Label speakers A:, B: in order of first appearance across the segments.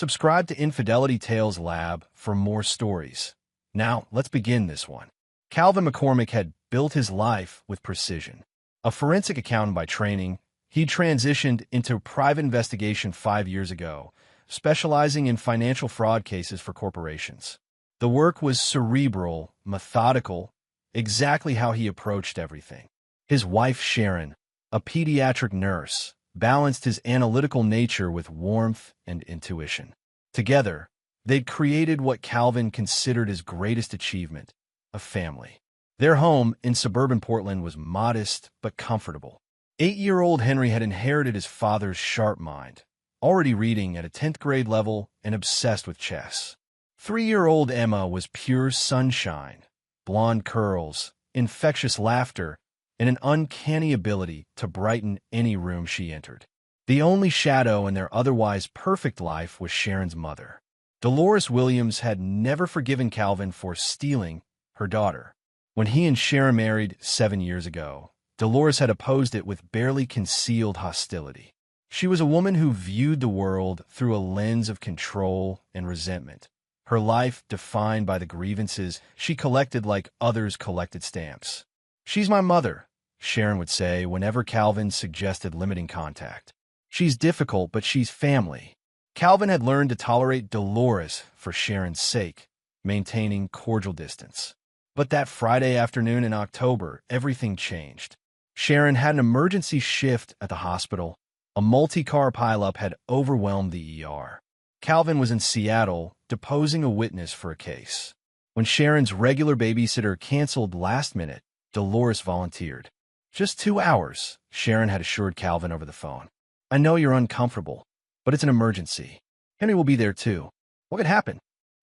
A: Subscribe to Infidelity Tales Lab for more stories. Now, let's begin this one. Calvin McCormick had built his life with precision. A forensic accountant by training, he transitioned into private investigation 5 years ago, specializing in financial fraud cases for corporations. The work was cerebral, methodical, exactly how he approached everything. His wife, Sharon, a pediatric nurse, balanced his analytical nature with warmth and intuition. Together, they'd created what Calvin considered his greatest achievement, a family. Their home in suburban Portland was modest but comfortable. 8-year-old Henry had inherited his father's sharp mind, already reading at a 10th grade level and obsessed with chess. 3-year-old Emma was pure sunshine, blonde curls, infectious laughter, and an uncanny ability to brighten any room she entered. The only shadow in their otherwise perfect life was Sharon's mother. Dolores Williams had never forgiven Calvin for stealing her daughter. When he and Sharon married 7 years ago, Dolores had opposed it with barely concealed hostility. She was a woman who viewed the world through a lens of control and resentment, her life defined by the grievances she collected like others collected stamps. "She's my mother," Sharon would say whenever Calvin suggested limiting contact. "She's difficult, but she's family." Calvin had learned to tolerate Dolores for Sharon's sake, maintaining cordial distance. But that Friday afternoon in October, everything changed. Sharon had an emergency shift at the hospital. A multi-car pileup had overwhelmed the ER. Calvin was in Seattle, deposing a witness for a case. When Sharon's regular babysitter canceled last minute, Dolores volunteered. "Just 2 hours," Sharon had assured Calvin over the phone. "I know you're uncomfortable, but it's an emergency. Henry will be there too. What could happen?"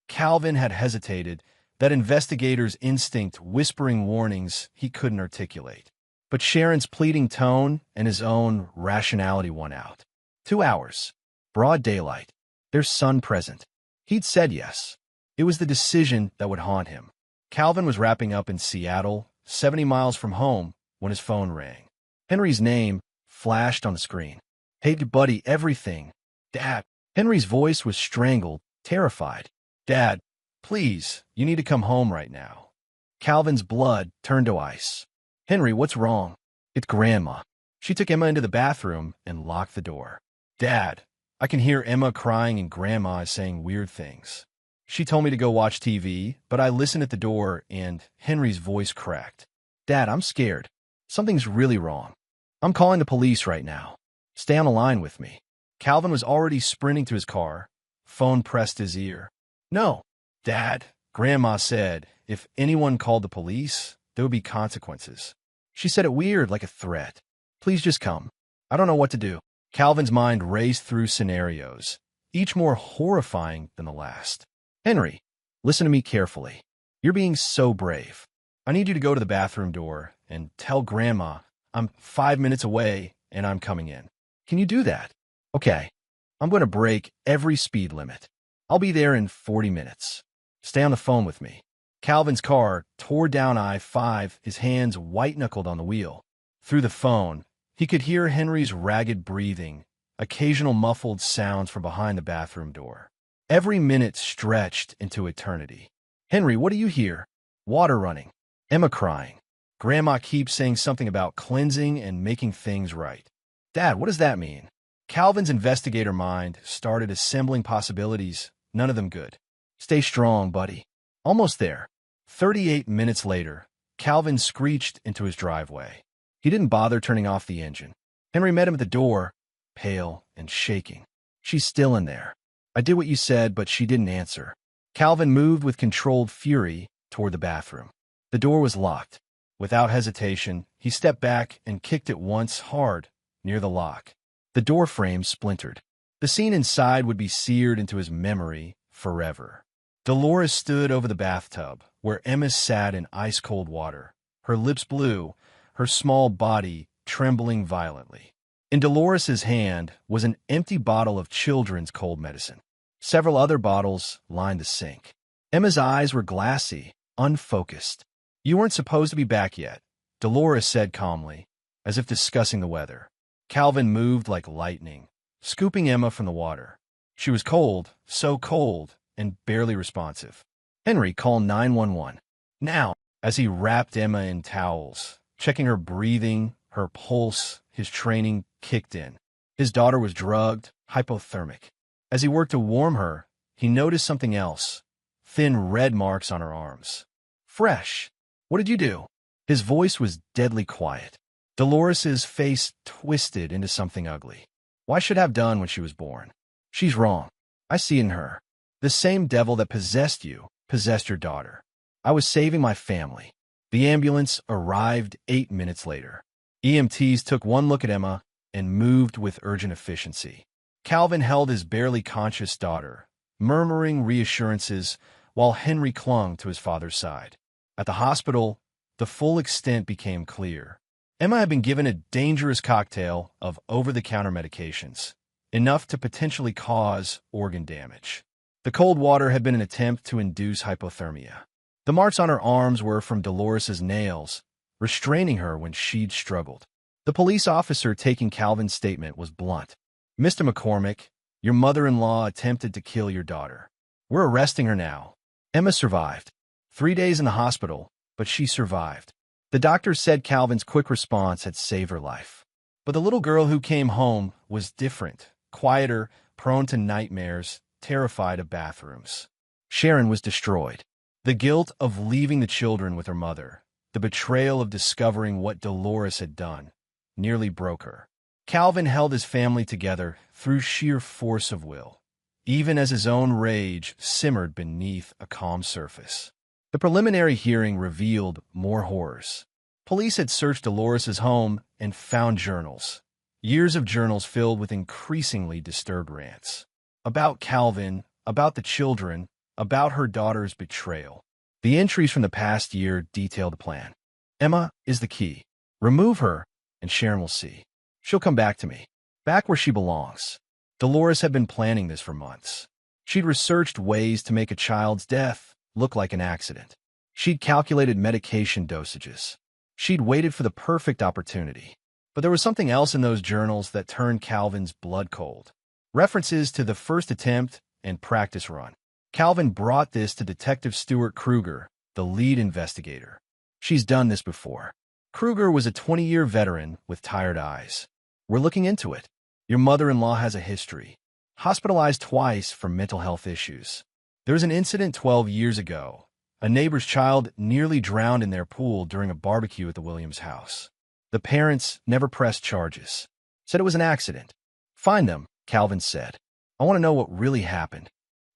A: Calvin had hesitated, that investigator's instinct whispering warnings he couldn't articulate. But Sharon's pleading tone and his own rationality won out. 2 hours. Broad daylight. There's sun present. He'd said yes. It was the decision that would haunt him. Calvin was wrapping up in Seattle, 70 miles from home, when his phone rang. Henry's name flashed on the screen. "Hey, buddy, everything." "Dad." Henry's voice was strangled, terrified. "Dad, please, you need to come home right now." Calvin's blood turned to ice. "Henry, what's wrong?" "It's Grandma. She took Emma into the bathroom and locked the door." "Dad." I can hear Emma crying and Grandma is saying weird things. "She told me to go watch TV, but I listened at the door and..." Henry's voice cracked. "Dad, I'm scared. Something's really wrong. I'm calling the police right now. Stay on the line with me." Calvin was already sprinting to his car. Phone pressed his ear. "No, Dad," Grandma said, "if anyone called the police, there would be consequences." She said it weird, like a threat. "Please just come. I don't know what to do." Calvin's mind raced through scenarios, each more horrifying than the last. "Henry, listen to me carefully. You're being so brave. I need you to go to the bathroom door and tell Grandma I'm 5 minutes away and I'm coming in. Can you do that?" "Okay. I'm going to break every speed limit. I'll be there in 40 minutes. Stay on the phone with me." Calvin's car tore down I-5, his hands white-knuckled on the wheel. Through the phone, he could hear Henry's ragged breathing, occasional muffled sounds from behind the bathroom door. Every minute stretched into eternity. "Henry, what do you hear?" "Water running. Emma crying. Grandma keeps saying something about cleansing and making things right." "Dad, what does that mean?" Calvin's investigator mind started assembling possibilities, none of them good. "Stay strong, buddy. Almost there." 38 minutes later, Calvin screeched into his driveway. He didn't bother turning off the engine. Henry met him at the door, pale and shaking. "She's still in there. I did what you said, but she didn't answer." Calvin moved with controlled fury toward the bathroom. The door was locked. Without hesitation, he stepped back and kicked it once hard, near the lock. The door frame splintered. The scene inside would be seared into his memory forever. Dolores stood over the bathtub, where Emma sat in ice-cold water, her lips blue, her small body trembling violently. In Dolores's hand was an empty bottle of children's cold medicine. Several other bottles lined the sink. Emma's eyes were glassy, unfocused. "You weren't supposed to be back yet," Dolores said calmly, as if discussing the weather. Calvin moved like lightning, scooping Emma from the water. She was cold, so cold, and barely responsive. Henry called 911. Now, as he wrapped Emma in towels, checking her breathing, her pulse, his training kicked in. His daughter was drugged, hypothermic. As he worked to warm her, he noticed something else. Thin red marks on her arms. Fresh. What did you do? His voice was deadly quiet. Dolores's face twisted into something ugly. Why should I have done when she was born? She's wrong. I see it in her. The same devil that possessed you possessed your daughter. I was saving my family. The ambulance arrived 8 minutes later. EMTs took one look at Emma and moved with urgent efficiency. Calvin held his barely conscious daughter, murmuring reassurances while Henry clung to his father's side. At the hospital, the full extent became clear. Emma had been given a dangerous cocktail of over-the-counter medications, enough to potentially cause organ damage. The cold water had been an attempt to induce hypothermia. The marks on her arms were from Dolores's nails, restraining her when she'd struggled. The police officer taking Calvin's statement was blunt. Mr. McCormick, your mother-in-law attempted to kill your daughter. We're arresting her now. Emma survived. 3 days in the hospital, but she survived. The doctor said Calvin's quick response had saved her life. But the little girl who came home was different, quieter, prone to nightmares, terrified of bathrooms. Sharon was destroyed. The guilt of leaving the children with her mother, the betrayal of discovering what Dolores had done, nearly broke her. Calvin held his family together through sheer force of will, even as his own rage simmered beneath a calm surface. The preliminary hearing revealed more horrors. Police had searched Dolores's home and found journals. Years of journals filled with increasingly disturbed rants. About Calvin, about the children, about her daughter's betrayal. The entries from the past year detailed the plan. Emma is the key. Remove her, and Sharon will see. She'll come back to me, back where she belongs. Dolores had been planning this for months. She'd researched ways to make a child's death look like an accident. She'd calculated medication dosages. She'd waited for the perfect opportunity. But there was something else in those journals that turned Calvin's blood cold. References to the first attempt and practice run. Calvin brought this to Detective Stuart Kruger, the lead investigator. She's done this before. Kruger was a 20-year veteran with tired eyes. We're looking into it. Your mother-in-law has a history. Hospitalized twice for mental health issues. There was an incident 12 years ago. A neighbor's child nearly drowned in their pool during a barbecue at the Williams house. The parents never pressed charges. Said it was an accident. Find them, Calvin said. I want to know what really happened.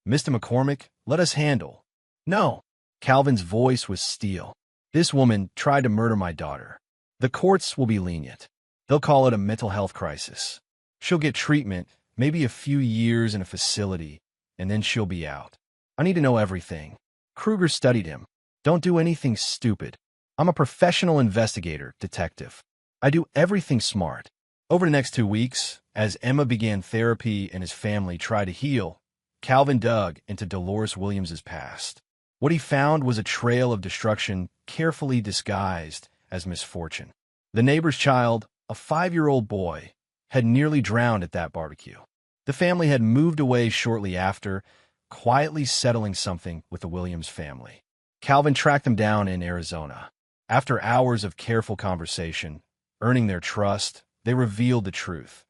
A: Mr. McCormick, let us handle. No. Calvin's voice was steel. This woman tried to murder my daughter. The courts will be lenient. They'll call it a mental health crisis. She'll get treatment, maybe a few years in a facility, and then she'll be out. I need to know everything. Kruger studied him. Don't do anything stupid. I'm a professional investigator, detective. I do everything smart. Over the next 2 weeks, as Emma began therapy and his family tried to heal, Calvin dug into Dolores Williams's past. What he found was a trail of destruction carefully disguised as misfortune. The neighbor's child, a 5-year-old boy, had nearly drowned at that barbecue. The family had moved away shortly after, quietly settling something with the Williams family. Calvin tracked them down in Arizona. After hours of careful conversation, earning their trust, they revealed the truth.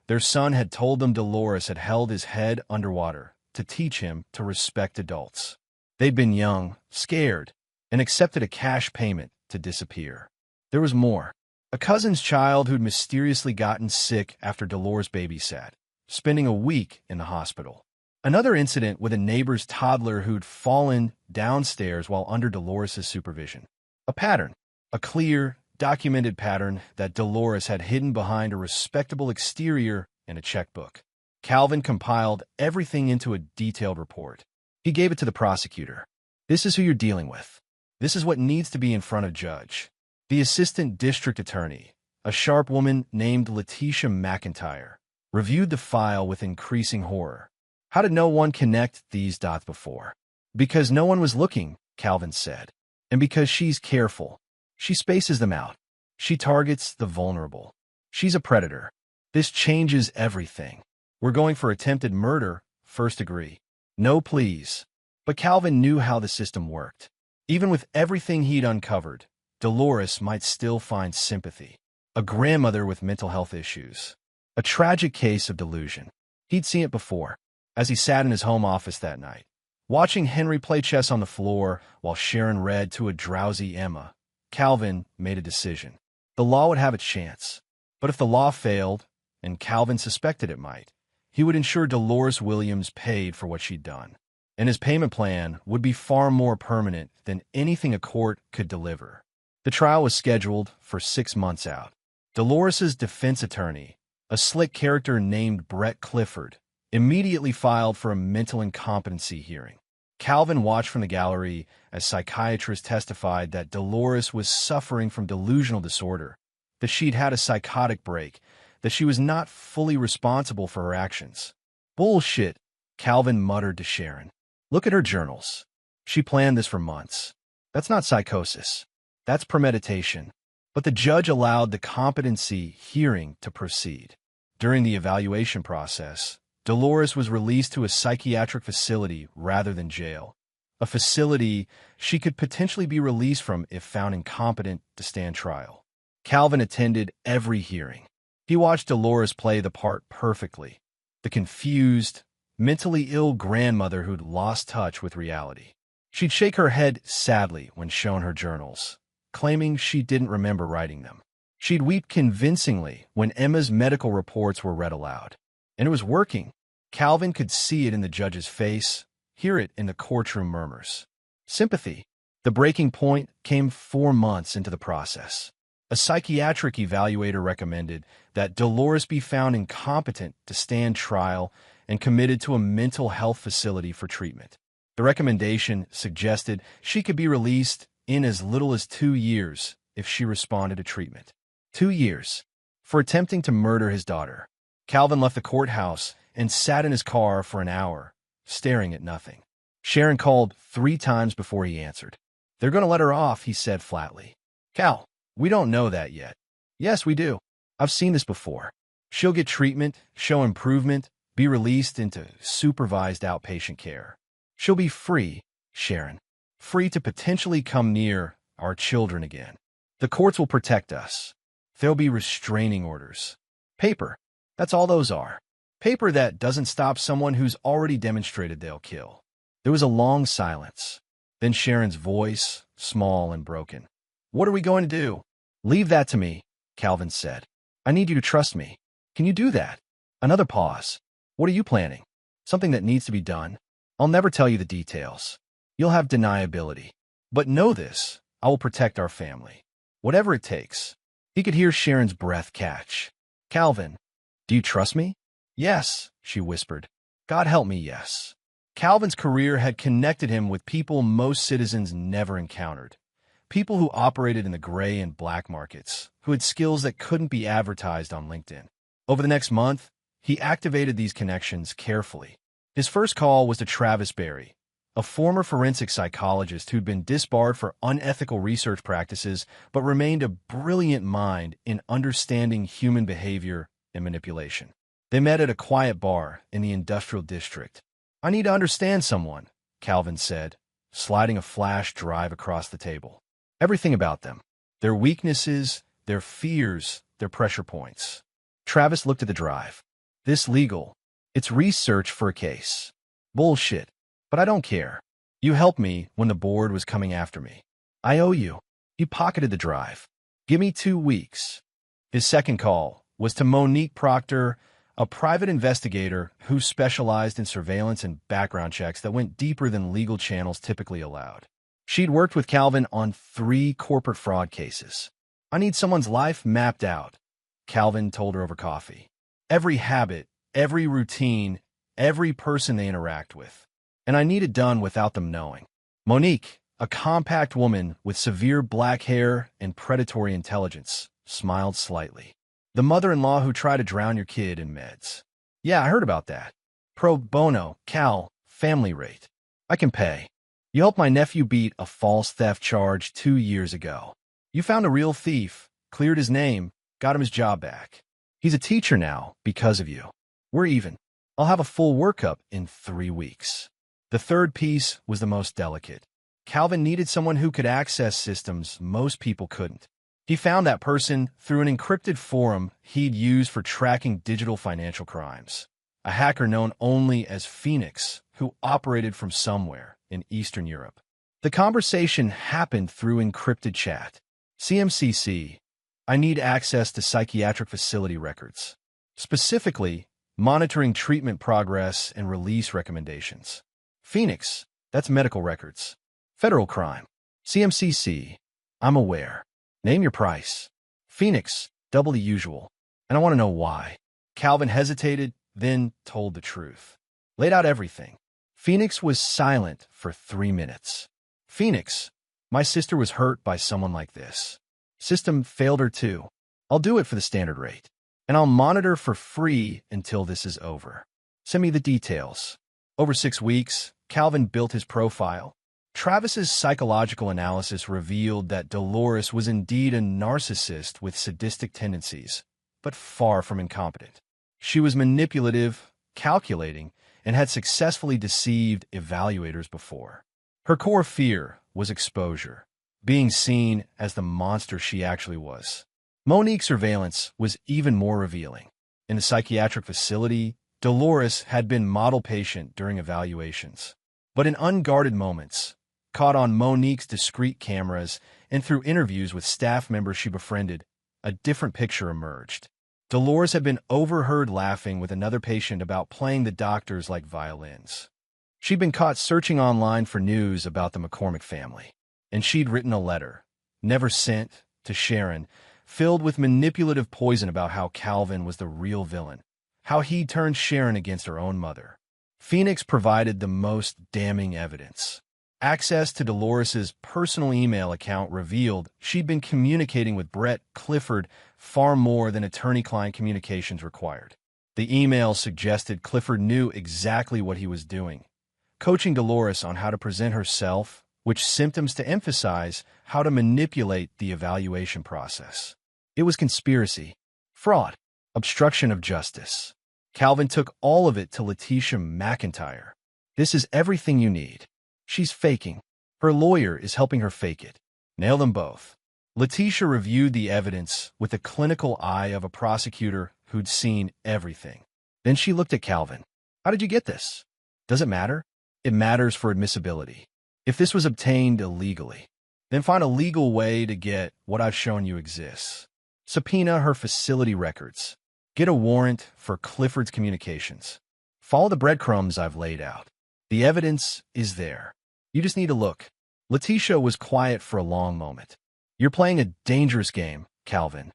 A: Their son had told them Dolores had held his head underwater to teach him to respect adults. They'd been young, scared, and accepted a cash payment to disappear. There was more. A cousin's child who'd mysteriously gotten sick after Dolores babysat, spending a week in the hospital. Another incident with a neighbor's toddler who'd fallen downstairs while under Dolores's supervision. A pattern, a clear, documented pattern that Dolores had hidden behind a respectable exterior and a checkbook. Calvin compiled everything into a detailed report. He gave it to the prosecutor. This is who you're dealing with. This is what needs to be in front of judge. The assistant district attorney, a sharp woman named Letitia McIntyre, reviewed the file with increasing horror. How did no one connect these dots before? Because no one was looking, Calvin said. And because she's careful. She spaces them out. She targets the vulnerable. She's a predator. This changes everything. We're going for attempted murder first degree. No, please. But Calvin knew how the system worked. Even with everything he'd uncovered, Dolores might still find sympathy. A grandmother with mental health issues. A tragic case of delusion. He'd seen it before, as he sat in his home office that night, watching Henry play chess on the floor while Sharon read to a drowsy Emma. Calvin made a decision. The law would have its chance. But if the law failed, and Calvin suspected it might, he would ensure Dolores Williams paid for what she'd done. And his payment plan would be far more permanent than anything a court could deliver. The trial was scheduled for 6 months out. Dolores's defense attorney, a slick character named Brett Clifford, immediately filed for a mental incompetency hearing. Calvin watched from the gallery as psychiatrists testified that Dolores was suffering from delusional disorder, that she'd had a psychotic break, that she was not fully responsible for her actions. Bullshit, Calvin muttered to Sharon. Look at her journals. She planned this for months. That's not psychosis. That's premeditation. But the judge allowed the competency hearing to proceed. During the evaluation process, Dolores was released to a psychiatric facility rather than jail, a facility she could potentially be released from if found incompetent to stand trial. Calvin attended every hearing. He watched Dolores play the part perfectly, the confused, mentally ill grandmother who'd lost touch with reality. She'd shake her head sadly when shown her journals, claiming she didn't remember writing them. She'd weep convincingly when Emma's medical reports were read aloud. And it was working. Calvin could see it in the judge's face, hear it in the courtroom murmurs. Sympathy. The breaking point came 4 months into the process. A psychiatric evaluator recommended that Dolores be found incompetent to stand trial and committed to a mental health facility for treatment. The recommendation suggested she could be released in as little as 2 years if she responded to treatment. 2 years. For attempting to murder his daughter. Calvin left the courthouse and sat in his car for an hour, staring at nothing. Sharon called 3 times before he answered. They're going to let her off, he said flatly. Cal, we don't know that yet. Yes, we do. I've seen this before. She'll get treatment, show improvement, be released into supervised outpatient care. She'll be free, Sharon. Free to potentially come near our children again. The courts will protect us. There'll be restraining orders. Paper. That's all those are. Paper that doesn't stop someone who's already demonstrated they'll kill. There was a long silence. Then Sharon's voice, small and broken. What are we going to do? Leave that to me, Calvin said. I need you to trust me. Can you do that? Another pause. What are you planning? Something that needs to be done? I'll never tell you the details. You'll have deniability. But know this, I will protect our family. Whatever it takes. He could hear Sharon's breath catch. Calvin, do you trust me? Yes, she whispered. God help me, yes. Calvin's career had connected him with people most citizens never encountered. People who operated in the gray and black markets, who had skills that couldn't be advertised on LinkedIn. Over the next month, he activated these connections carefully. His first call was to Travis Berry, a former forensic psychologist who'd been disbarred for unethical research practices but remained a brilliant mind in understanding human behavior and manipulation. They met at a quiet bar in the industrial district. I need to understand someone, Calvin said, sliding a flash drive across the table. Everything about them. Their weaknesses, their fears, their pressure points. Travis looked at the drive. This legal. It's research for a case. Bullshit. But I don't care. You helped me when the board was coming after me. I owe you. He pocketed the drive. Give me 2 weeks. His second call was to Monique Proctor, a private investigator who specialized in surveillance and background checks that went deeper than legal channels typically allowed. She'd worked with Calvin on 3 corporate fraud cases. I need someone's life mapped out, Calvin told her over coffee. Every habit, every routine, every person they interact with. And I need it done without them knowing. Monique, a compact woman with severe black hair and predatory intelligence, smiled slightly. The mother-in-law who tried to drown your kid in meds. Yeah, I heard about that. Pro bono, Cal, family rate. I can pay. You helped my nephew beat a false theft charge 2 years ago. You found a real thief, cleared his name, got him his job back. He's a teacher now because of you. We're even. I'll have a full workup in 3 weeks. The third piece was the most delicate. Calvin needed someone who could access systems most people couldn't. He found that person through an encrypted forum he'd used for tracking digital financial crimes. A hacker known only as Phoenix, who operated from somewhere in Eastern Europe. The conversation happened through encrypted chat. CMCC, I need access to psychiatric facility records. Specifically, monitoring treatment progress and release recommendations. Phoenix, that's medical records. Federal crime. CMCC, I'm aware. Name your price. Phoenix, double the usual. And I want to know why. Calvin hesitated, then told the truth. Laid out everything. Phoenix was silent for 3 minutes. Phoenix, my sister was hurt by someone like this. System failed her too. I'll do it for the standard rate. And I'll monitor for free until this is over. Send me the details. Over 6 weeks, Calvin built his profile. Travis's psychological analysis revealed that Dolores was indeed a narcissist with sadistic tendencies, but far from incompetent. She was manipulative, calculating, and had successfully deceived evaluators before. Her core fear was exposure, being seen as the monster she actually was. Monique's surveillance was even more revealing. In the psychiatric facility, Dolores had been model patient during evaluations. But in unguarded moments, caught on Monique's discreet cameras and through interviews with staff members she befriended, a different picture emerged. Dolores had been overheard laughing with another patient about playing the doctors like violins. She'd been caught searching online for news about the McCormick family, and she'd written a letter, never sent, to Sharon, filled with manipulative poison about how Calvin was the real villain, how he'd turned Sharon against her own mother. Phoenix provided the most damning evidence. Access to Dolores's personal email account revealed she'd been communicating with Brett Clifford far more than attorney-client communications required. The email suggested Clifford knew exactly what he was doing, coaching Dolores on how to present herself, which symptoms to emphasize how to manipulate the evaluation process. It was conspiracy, fraud, obstruction of justice. Calvin took all of it to Letitia McIntyre. This is everything you need. She's faking. Her lawyer is helping her fake it. Nail them both. Letitia reviewed the evidence with the clinical eye of a prosecutor who'd seen everything. Then she looked at Calvin. How did you get this? Does it matter? It matters for admissibility. If this was obtained illegally, then find a legal way to get what I've shown you exists. Subpoena her facility records. Get a warrant for Clifford's communications. Follow the breadcrumbs I've laid out. The evidence is there. You just need to look. Letitia was quiet for a long moment. You're playing a dangerous game, Calvin.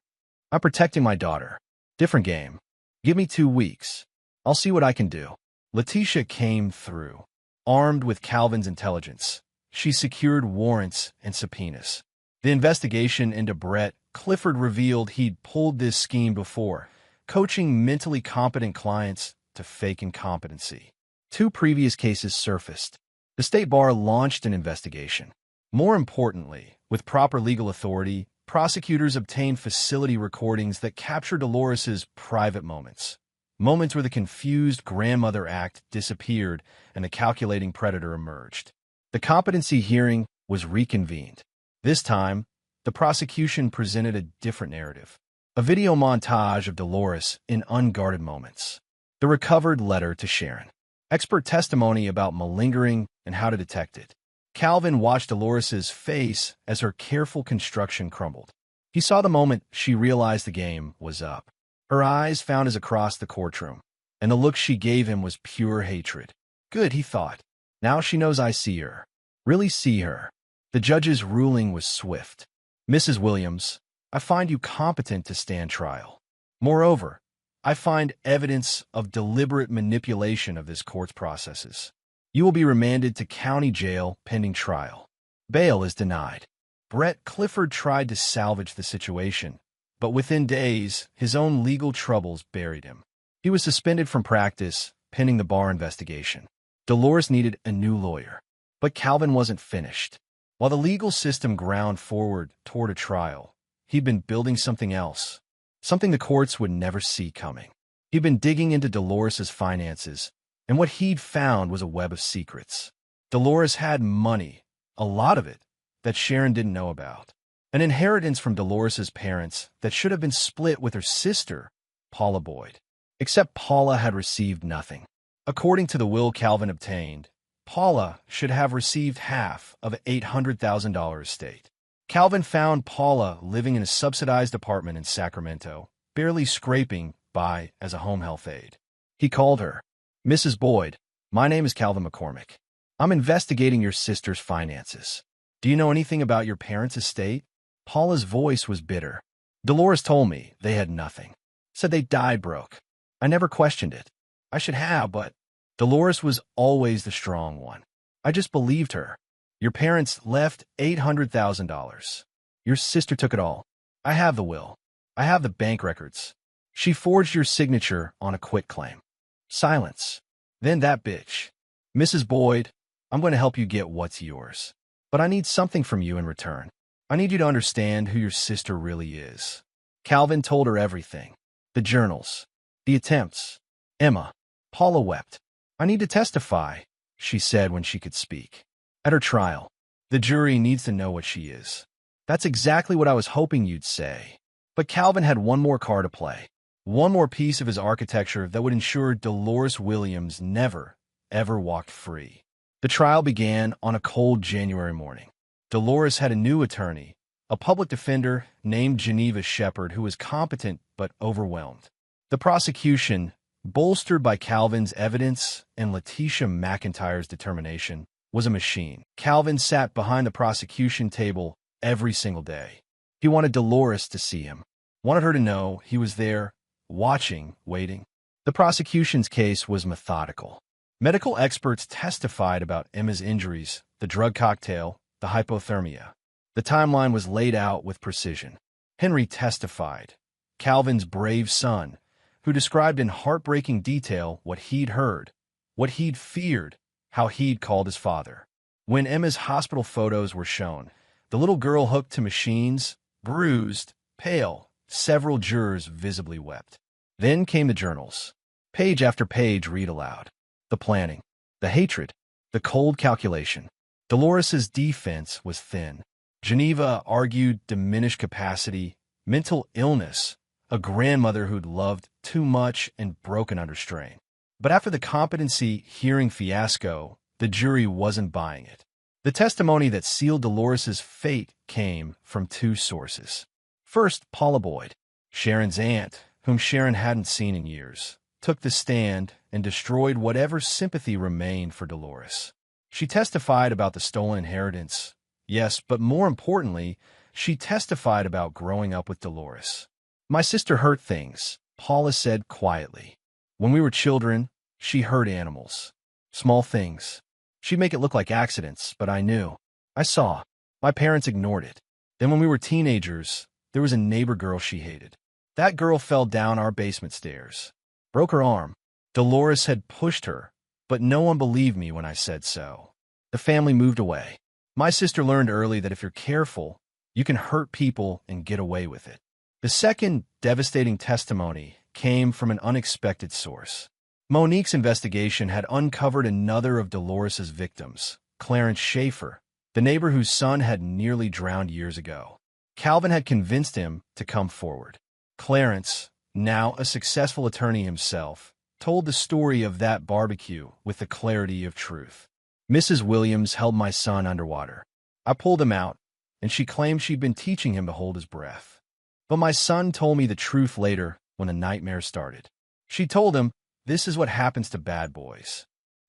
A: I'm protecting my daughter. Different game. Give me 2 weeks. I'll see what I can do. Letitia came through. Armed with Calvin's intelligence, she secured warrants and subpoenas. The investigation into Brett Clifford revealed he'd pulled this scheme before, coaching mentally competent clients to fake incompetency. 2 previous cases surfaced. The state bar launched an investigation. More importantly, with proper legal authority, prosecutors obtained facility recordings that captured Dolores's private moments. Moments where the confused grandmother act disappeared and the calculating predator emerged. The competency hearing was reconvened. This time, the prosecution presented a different narrative. A video montage of Dolores in unguarded moments. The recovered letter to Sharon. Expert testimony about malingering and how to detect it. Calvin watched Dolores's face as her careful construction crumbled. He saw the moment she realized the game was up. Her eyes found his across the courtroom, and the look she gave him was pure hatred. Good, he thought. Now she knows I see her. Really see her. The judge's ruling was swift. Mrs. Williams, I find you competent to stand trial. Moreover, I find evidence of deliberate manipulation of this court's processes. You will be remanded to county jail pending trial. Bail is denied. Brett Clifford tried to salvage the situation, but within days, his own legal troubles buried him. He was suspended from practice, pending the bar investigation. Dolores needed a new lawyer, but Calvin wasn't finished. While the legal system ground forward toward a trial, he'd been building something else, something the courts would never see coming. He'd been digging into Dolores's finances, and what he'd found was a web of secrets. Dolores had money, a lot of it, that Sharon didn't know about. An inheritance from Dolores's parents that should have been split with her sister, Paula Boyd. Except Paula had received nothing. According to the will Calvin obtained, Paula should have received half of an $800,000 estate. Calvin found Paula living in a subsidized apartment in Sacramento, barely scraping by as a home health aide. He called her, "Mrs. Boyd, my name is Calvin McCormick. I'm investigating your sister's finances. Do you know anything about your parents' estate?" Paula's voice was bitter. "Dolores told me they had nothing. Said they died broke. I never questioned it. I should have, but Dolores was always the strong one. I just believed her. Your parents left $800,000. Your sister took it all. I have the will. I have the bank records. She forged your signature on a quitclaim." Silence. Then that bitch. "Mrs. Boyd, I'm going to help you get what's yours. But I need something from you in return. I need you to understand who your sister really is." Calvin told her everything. The journals. The attempts. Emma. Paula wept. "I need to testify," she said when she could speak. "At her trial. The jury needs to know what she is." "That's exactly what I was hoping you'd say." But Calvin had one more card to play. One more piece of his architecture that would ensure Dolores Williams never, ever walked free. The trial began on a cold January morning. Dolores had a new attorney, a public defender named Geneva Shepard, who was competent but overwhelmed. The prosecution, bolstered by Calvin's evidence and Letitia McIntyre's determination, was a machine. Calvin sat behind the prosecution table every single day. He wanted Dolores to see him, wanted her to know he was there, watching, waiting. The prosecution's case was methodical. Medical experts testified about Emma's injuries, the drug cocktail, the hypothermia. The timeline was laid out with precision. Henry testified, Calvin's brave son, who described in heartbreaking detail what he'd heard, what he'd feared, how he'd called his father. When Emma's hospital photos were shown, the little girl hooked to machines, bruised, pale, several jurors visibly wept. Then came the journals. Page after page read aloud. The planning, the hatred, the cold calculation. Dolores's defense was thin. Geneva argued diminished capacity, mental illness, a grandmother who'd loved too much and broken under strain. But after the competency hearing fiasco, the jury wasn't buying it. The testimony that sealed Dolores's fate came from two sources. First, Paula Boyd, Sharon's aunt, whom Sharon hadn't seen in years, took the stand and destroyed whatever sympathy remained for Dolores. She testified about the stolen inheritance, yes, but more importantly, she testified about growing up with Dolores. "My sister hurt things," Paula said quietly. "When we were children, she hurt animals. Small things. She'd make it look like accidents, but I knew. I saw. My parents ignored it. Then when we were teenagers, there was a neighbor girl she hated. That girl fell down our basement stairs. Broke her arm. Dolores had pushed her, but no one believed me when I said so. The family moved away. My sister learned early that if you're careful, you can hurt people and get away with it." The second devastating testimony came from an unexpected source. Monique's investigation had uncovered another of Dolores's victims, Clarence Schaefer, the neighbor whose son had nearly drowned years ago. Calvin had convinced him to come forward. Clarence, now a successful attorney himself, told the story of that barbecue with the clarity of truth. "Mrs. Williams held my son underwater. I pulled him out, and she claimed she'd been teaching him to hold his breath. But my son told me the truth later when the nightmare started. She told him, this is what happens to bad boys.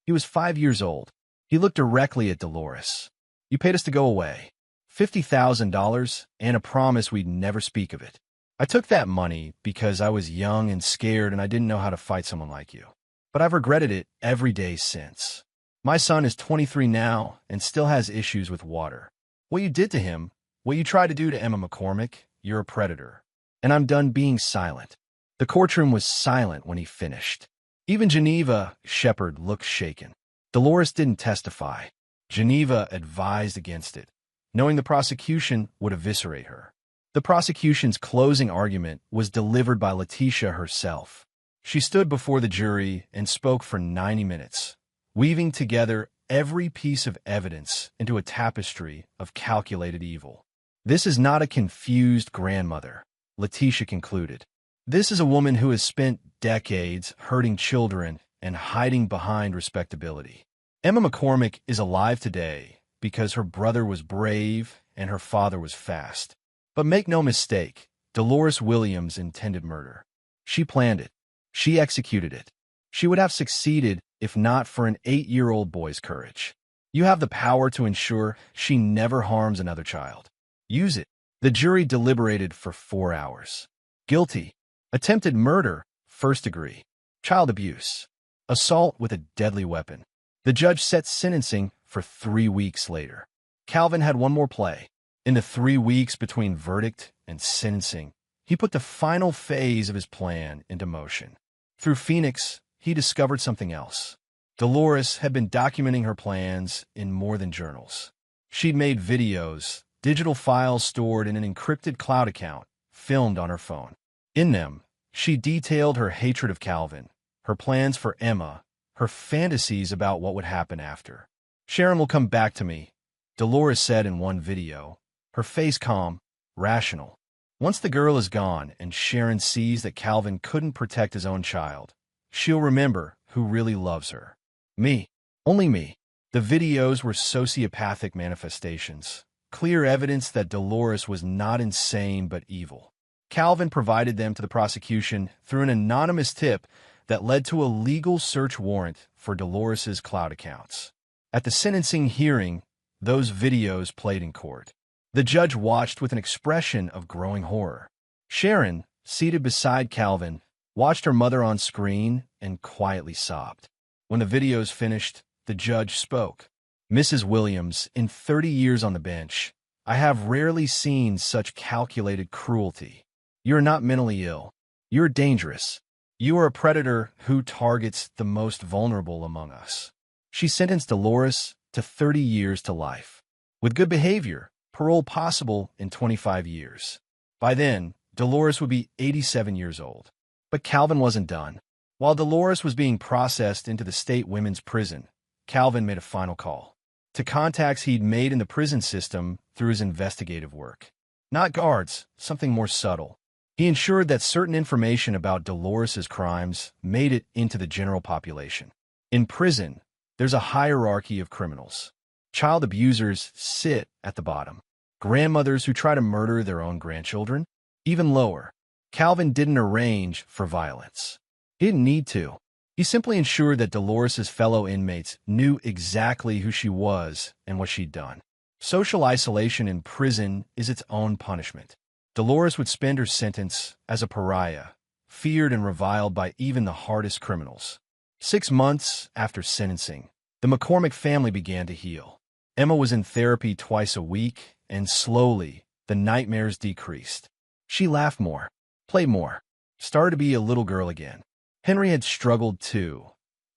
A: He was 5 years old. He looked directly at Dolores. You paid us to go away. $50,000 and a promise we'd never speak of it. I took that money because I was young and scared and I didn't know how to fight someone like you. But I've regretted it every day since. My son is 23 now and still has issues with water. What you did to him, what you tried to do to Emma McCormick, you're a predator. And I'm done being silent." The courtroom was silent when he finished. Even Geneva Shepard looked shaken. Dolores didn't testify. Geneva advised against it, knowing the prosecution would eviscerate her. The prosecution's closing argument was delivered by Letitia herself. She stood before the jury and spoke for 90 minutes, weaving together every piece of evidence into a tapestry of calculated evil. This is not a confused grandmother, Letitia concluded. This is a woman who has spent decades hurting children and hiding behind respectability. Emma McCormick is alive today because her brother was brave and her father was fast. But make no mistake, Dolores Williams intended murder. She planned it. She executed it. She would have succeeded if not for an 8-year-old boy's courage. You have the power to ensure she never harms another child. Use it. The jury deliberated for 4 hours. Guilty. Attempted murder, first degree. Child abuse. Assault with a deadly weapon. The judge set sentencing for 3 weeks later. Calvin had one more play. In the 3 weeks between verdict and sentencing, he put the final phase of his plan into motion. Through Phoenix, he discovered something else. Dolores had been documenting her plans in more than journals. She'd made videos, digital files stored in an encrypted cloud account, filmed on her phone. In them, she detailed her hatred of Calvin, her plans for Emma, her fantasies about what would happen after. Sharon will come back to me, Dolores said in one video, her face calm, rational. Once the girl is gone and Sharon sees that Calvin couldn't protect his own child, she'll remember who really loves her. Me. Only me. The videos were sociopathic manifestations, clear evidence that Dolores was not insane but evil. Calvin provided them to the prosecution through an anonymous tip that led to a legal search warrant for Dolores's cloud accounts. At the sentencing hearing, those videos played in court. The judge watched with an expression of growing horror. Sharon, seated beside Calvin, watched her mother on screen and quietly sobbed. When the videos finished, the judge spoke. Mrs. Williams, in 30 years on the bench, I have rarely seen such calculated cruelty. You are not mentally ill. You are dangerous. You are a predator who targets the most vulnerable among us. She sentenced Dolores to 30 years to life. With good behavior, parole possible in 25 years. By then, Dolores would be 87 years old. But Calvin wasn't done. While Dolores was being processed into the state women's prison, Calvin made a final call to contacts he'd made in the prison system through his investigative work. Not guards, something more subtle. He ensured that certain information about Dolores's crimes made it into the general population. In prison, there's a hierarchy of criminals. Child abusers sit at the bottom. Grandmothers who try to murder their own grandchildren, even lower. Calvin didn't arrange for violence. He didn't need to. He simply ensured that Dolores's fellow inmates knew exactly who she was and what she'd done. Social isolation in prison is its own punishment. Dolores would spend her sentence as a pariah, feared and reviled by even the hardest criminals. 6 months after sentencing, the McCormick family began to heal. Emma was in therapy twice a week, and slowly, the nightmares decreased. She laughed more, played more, started to be a little girl again. Henry had struggled too,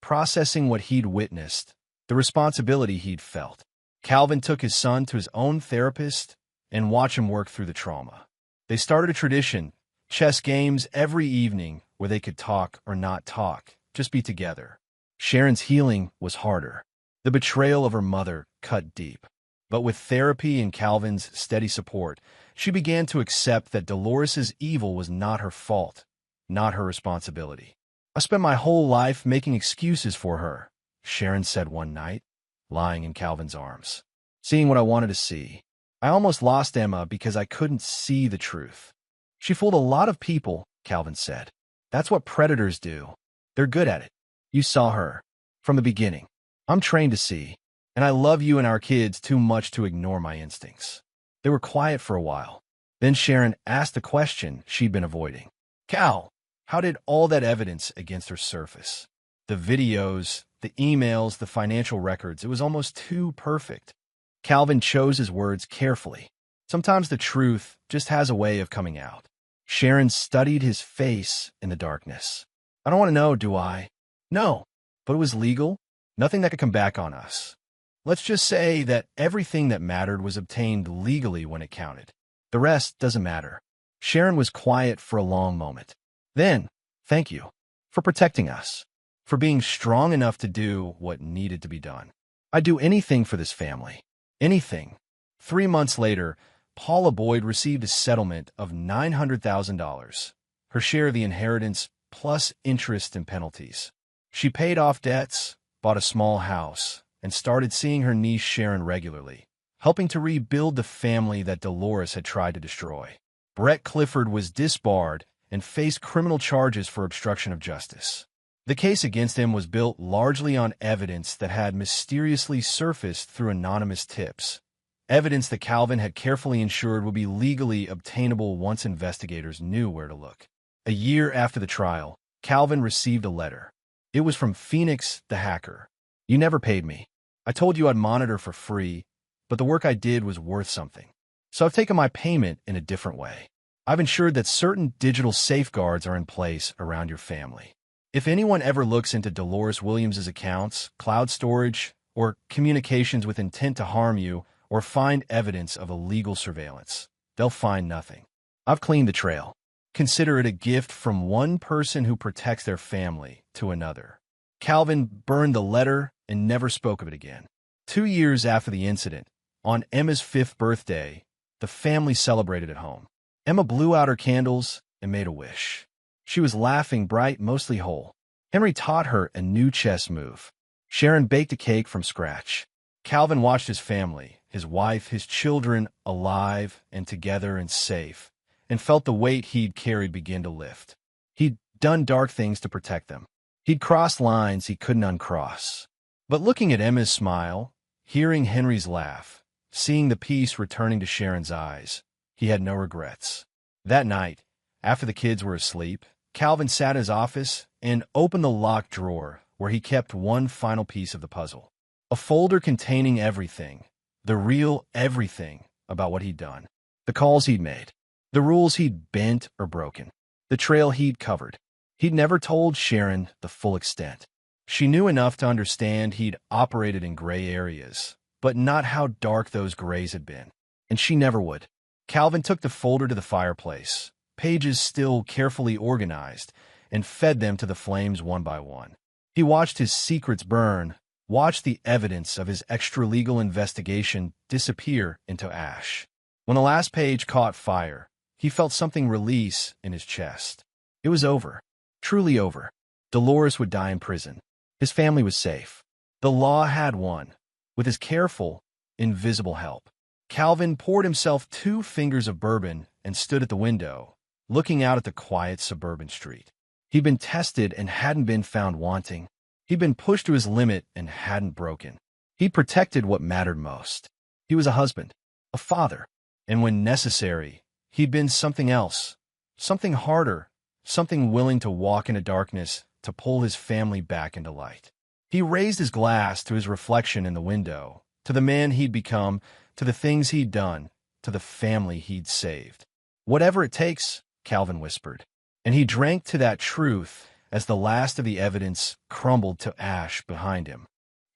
A: processing what he'd witnessed, the responsibility he'd felt. Calvin took his son to his own therapist and watched him work through the trauma. They started a tradition, chess games every evening where they could talk or not talk, just be together. Sharon's healing was harder. The betrayal of her mother cut deep. But with therapy and Calvin's steady support, she began to accept that Dolores's evil was not her fault, not her responsibility. I spent my whole life making excuses for her, Sharon said one night, lying in Calvin's arms, seeing what I wanted to see. I almost lost Emma because I couldn't see the truth. She fooled a lot of people, Calvin said. That's what predators do. They're good at it. You saw her. From the beginning. I'm trained to see, and I love you and our kids too much to ignore my instincts. They were quiet for a while. Then Sharon asked the question she'd been avoiding. Cal, how did all that evidence against her surface? The videos, the emails, the financial records, it was almost too perfect. Calvin chose his words carefully. Sometimes the truth just has a way of coming out. Sharon studied his face in the darkness. I don't want to know, do I? No, but it was legal. Nothing that could come back on us. Let's just say that everything that mattered was obtained legally when it counted. The rest doesn't matter. Sharon was quiet for a long moment. Then, thank you. for protecting us, for being strong enough to do what needed to be done. I'd do anything for this family. Anything. 3 months later, Paula Boyd received a settlement of $900,000, her share of the inheritance plus interest and penalties. She paid off debts, bought a small house, and started seeing her niece Sharon regularly, helping to rebuild the family that Dolores had tried to destroy. Brett Clifford was disbarred and faced criminal charges for obstruction of justice. The case against him was built largely on evidence that had mysteriously surfaced through anonymous tips, evidence that Calvin had carefully ensured would be legally obtainable once investigators knew where to look. A year after the trial, Calvin received a letter. It was from Phoenix the hacker. "You never paid me. I told you I'd monitor for free, but the work I did was worth something. So I've taken my payment in a different way. I've ensured that certain digital safeguards are in place around your family. If anyone ever looks into Dolores Williams's accounts, cloud storage, or communications with intent to harm you or find evidence of illegal surveillance, they'll find nothing. I've cleaned the trail. Consider it a gift from one person who protects their family to another." Calvin burned the letter and never spoke of it again. 2 years after the incident, on Emma's 5th birthday, the family celebrated at home. Emma blew out her candles and made a wish. She was laughing bright, mostly whole. Henry taught her a new chess move. Sharon baked a cake from scratch. Calvin watched his family, his wife, his children, alive and together and safe, and felt the weight he'd carried begin to lift. He'd done dark things to protect them. He'd crossed lines he couldn't uncross. But looking at Emma's smile, hearing Henry's laugh, seeing the peace returning to Sharon's eyes, he had no regrets. That night, after the kids were asleep, Calvin sat in his office and opened the locked drawer where he kept one final piece of the puzzle. A folder containing everything, the real everything about what he'd done. The calls he'd made, the rules he'd bent or broken, the trail he'd covered. He'd never told Sharon the full extent. She knew enough to understand he'd operated in gray areas, but not how dark those grays had been. And she never would. Calvin took the folder to the fireplace, pages still carefully organized, and fed them to the flames one by one. He watched his secrets burn, watched the evidence of his extra-legal investigation disappear into ash. When the last page caught fire, he felt something release in his chest. It was over. Truly over. Dolores would die in prison. His family was safe. The law had won, with his careful, invisible help. Calvin poured himself 2 fingers of bourbon and stood at the window, looking out at the quiet suburban street. He'd been tested and hadn't been found wanting. He'd been pushed to his limit and hadn't broken. He'd protected what mattered most. He was a husband, a father, and when necessary, he'd been something else, something harder, something willing to walk into darkness to pull his family back into light. He raised his glass to his reflection in the window, to the man he'd become, to the things he'd done, to the family he'd saved. "Whatever it takes," Calvin whispered, and he drank to that truth as the last of the evidence crumbled to ash behind him.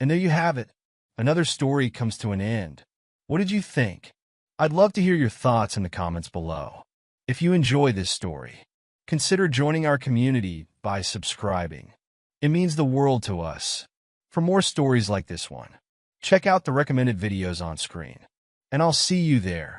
A: And there you have it. Another story comes to an end. What did you think? I'd love to hear your thoughts in the comments below. If you enjoy this story, consider joining our community by subscribing. It means the world to us. For more stories like this one, check out the recommended videos on screen, and I'll see you there.